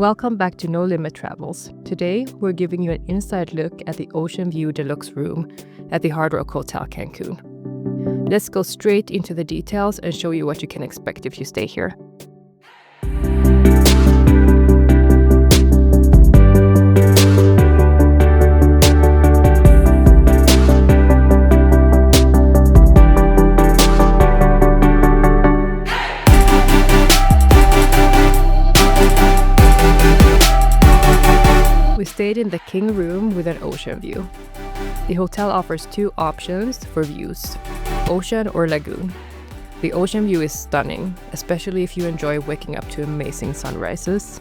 Welcome back to No Limit Travels. Today, we're giving you an inside look at the Ocean View Deluxe room at the Hard Rock Hotel Cancun. Let's go straight into the details and show you what you can expect if you stay here. We stayed in the King room with an ocean view. The hotel offers two options for views, ocean or lagoon. The ocean view is stunning, especially if you enjoy waking up to amazing sunrises.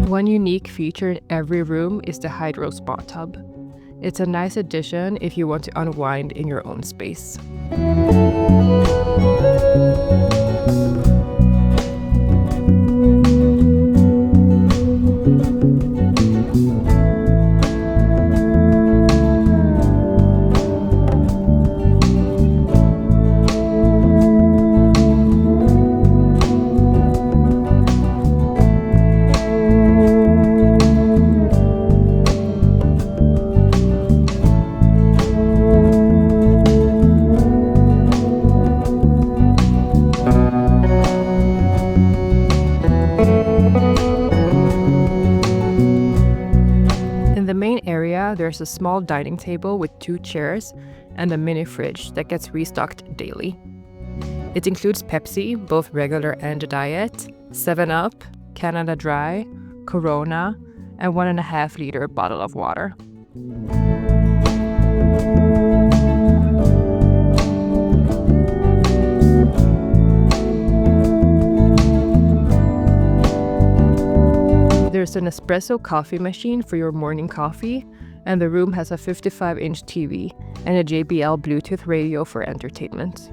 One unique feature in every room is the hydro spa tub. It's a nice addition if you want to unwind in your own space. In the main area, there's a small dining table with 2 chairs and a mini fridge that gets restocked daily. It includes Pepsi, both regular and diet, 7-Up, Canada Dry, Corona, and 1.5-liter bottle of water. There's an espresso coffee machine for your morning coffee, and the room has a 55-inch TV and a JBL Bluetooth radio for entertainment.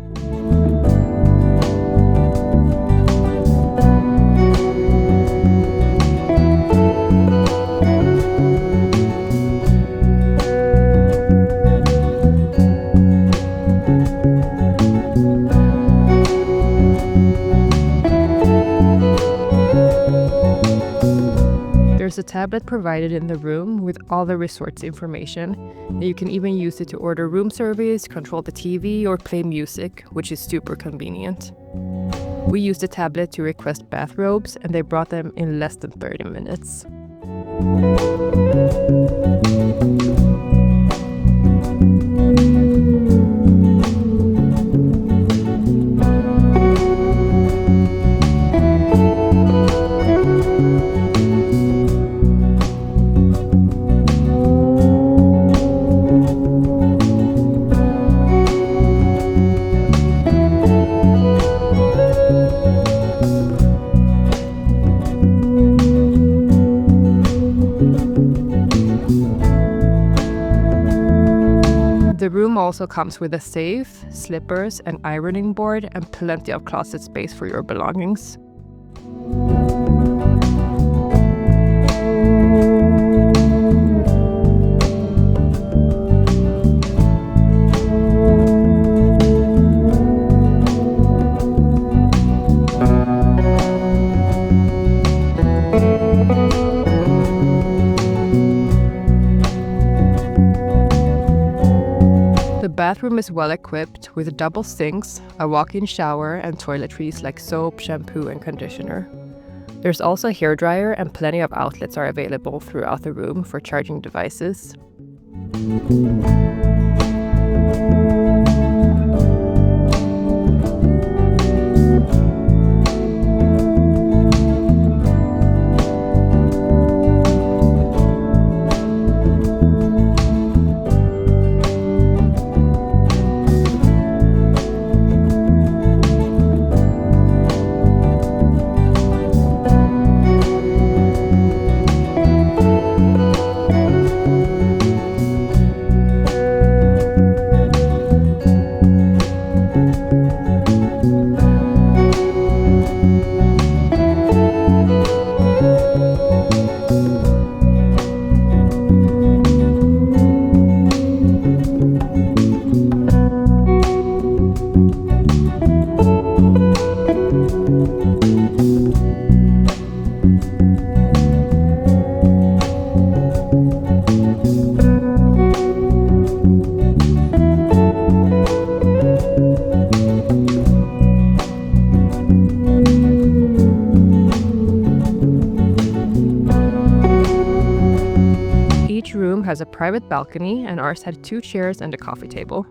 There's a tablet provided in the room with all the resort's information, and you can even use it to order room service, control the TV, or play music, which is super convenient. We used the tablet to request bathrobes, and they brought them in less than 30 minutes. The room also comes with a safe, slippers, an ironing board, and plenty of closet space for your belongings. The bathroom is well equipped with double sinks, a walk-in shower, and toiletries like soap, shampoo, and conditioner. There's also a hairdryer, and plenty of outlets are available throughout the room for charging devices. has a private balcony, and ours had 2 chairs and a coffee table.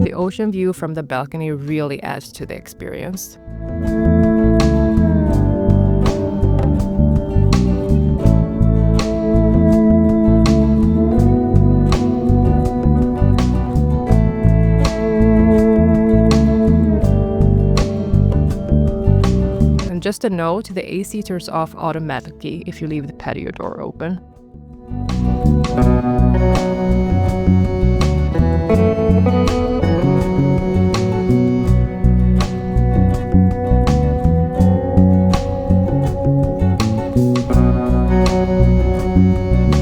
The ocean view from the balcony really adds to the experience. And just a note, the AC turns off automatically if you leave the patio door open.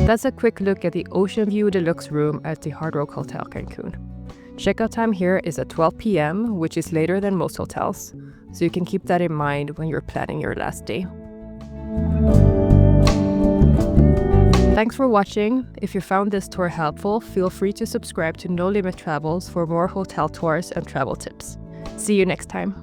That's a quick look at the Ocean View Deluxe room at the Hard Rock Hotel Cancun. Checkout time here is at 12 p.m., which is later than most hotels, so you can keep that in mind when you're planning your last day. Thanks for watching. If you found this tour helpful, feel free to subscribe to No Limit Travels for more hotel tours and travel tips. See you next time.